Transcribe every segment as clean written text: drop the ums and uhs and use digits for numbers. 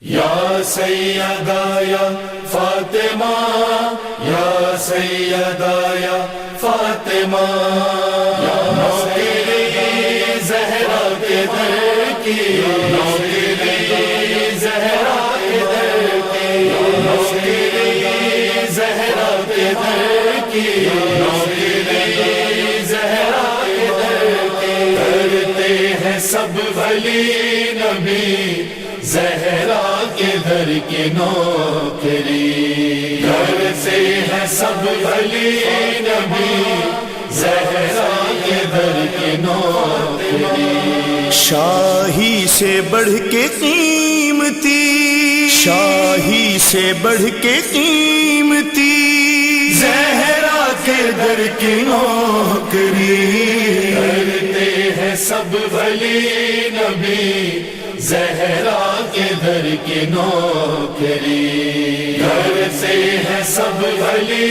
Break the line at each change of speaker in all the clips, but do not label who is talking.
یا سیدہ یا فاطمہ، یا سیدہ یا فاطمہ، یا نوکری زہرا کے در کی، نوکری زہرا کے در کی، نوکری زہرا کے در کی، نوکری زہرا کے در کی، کرتے ہیں سب ولی نبی زہرا کے در کی نوکری، کرتے ہیں سب ولی نبی زہرا کے در کی نوکری۔
شاہی سے بڑھ کے قیمتی، شاہی سے بڑھ کے قیمتی،
زہرا کے در کی نوکری، کرتے ہیں سب ولی نبی زہرا کے در کی نوکری، کرتے ہیں سب ولی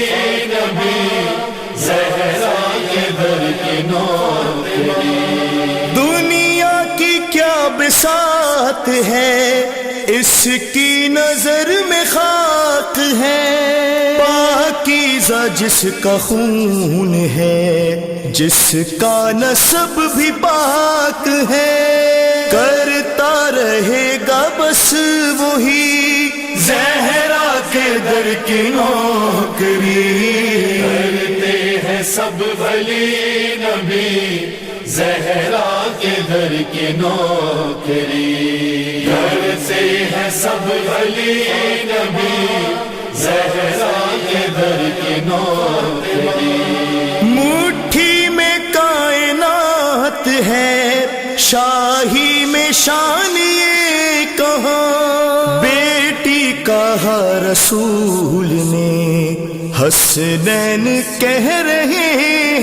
نبی زہرا کے در کی نوکری۔
دنیا کی کیا بساط ہے، اس کی نظر میں خاک ہے، پاکیزہ جس کا خون ہے، جس کا نسب بھی پاک ہے، کرتا رہے گا بس وہی
زہرا کے در کی نوکری، کرتے ہیں سب ولی نبی زہرا کے در کی نوکری، کرتے ہیں سب ولی نبی زہرا کے در کی نوکری۔
مٹھی میں کائنات ہے، شاہی میں شان یہ کہاں، بیٹی کہا رسول نے، حسنین کہہ رہے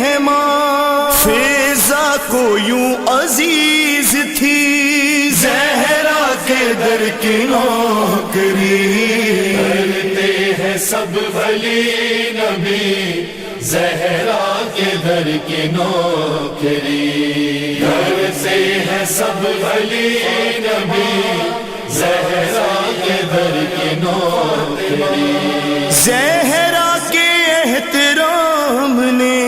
ہیں ماں، فیضا کو یوں عزیز تھی
زہرا کے در کی نوکری، کرتے ہیں سب ولی نبی زہرا کے در کی نوکری، کرتے ہیں سب ولی نبی زہرا کے در کی نوکری۔
زہرا کے احترام نے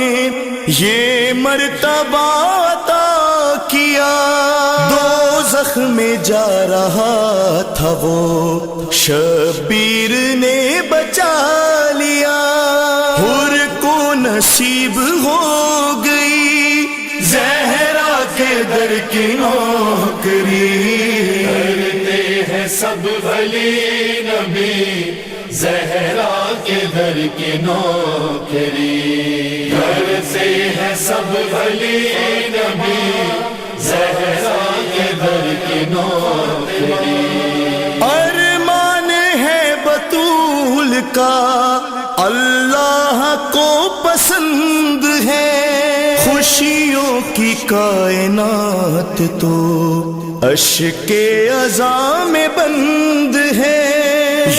یہ مرتبہ عطا کیا، دوزخ میں جا رہا تھا وہ شبیر نے بچا لیا، حر کو نصیب ہو گئی
زہرا کے در کی نوکری، کرتے ہیں سب ولی نبی زہرا کے در کی نوکری، کرتے ہیں سب ولی نبی زہرا کے در کی نوکری۔
ارمان ہے بطول کا اللہ کو پسند ہے، خوشیوں کی کائنات تو اشک عزا میں بند ہے،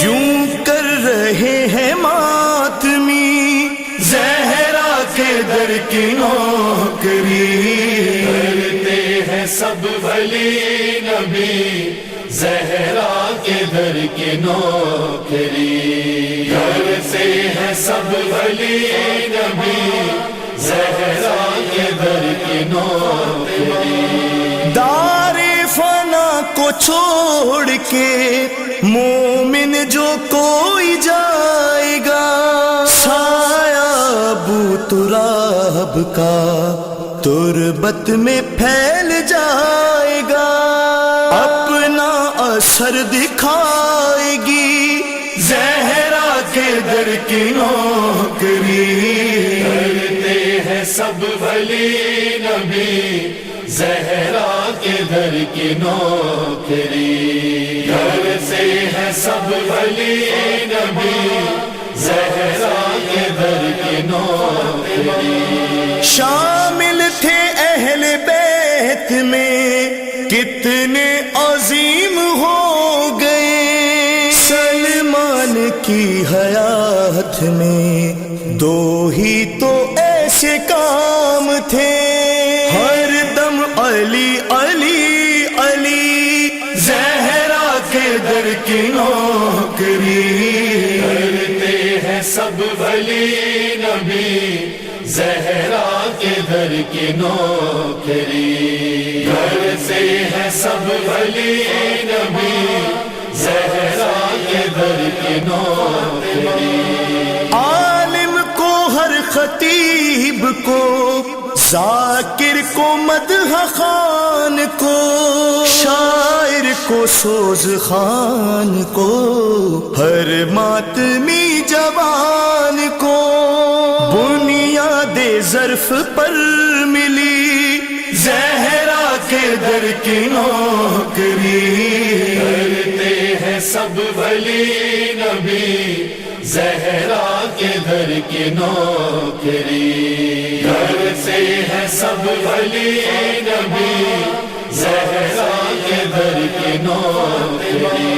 یوں کر رہے ہیں ماتمی
زہرا کے در کی نوکری، کرتے ہیں سب ولی نبی زہرا کے در کی نوکری، کرتے ہیں سب ولی نبی زہرا کے در کی نوکری۔
دار فنا کو چھوڑ کے مومن جو کوئی جائے گا، سایہ ابو تراب کا تربت میں پھیل جائے گا، اپنا اثر دکھائے گی
زہرا کے در کی نوکری، کرتے ہیں سب ولی نبی زہرا کے در کی نوکری، کرتے ہیں سب ولی نبی زہرا کے در کی نوکری۔
شامل تھے اہل بیت میں کتنے عظیم ہو گئے، سلمان کی حیات میں دو ہی تو ایسے کام تھے، ہر دم علی علی علی
زہرا کے در کی
نوکری،
کرتے ہیں سب ولی نبی زہرا کے در کی نوکری، کرتے ہیں سب ولی نبی زہرا کے در کی نوکری۔
عالم کو، ہر خطیب کو، ذاکر کو، مدح خان کو، شاعر کو، سوز خان کو، ہر ماتمی جوان کو بنیاد ظرف پر ملی زہرا کے در کی نوکری،
کرتے ہیں سب ولی نبی زہرا کے در کی نوکری، کرتے ہیں سب ولی نبی زہرا کے در کی نوکری۔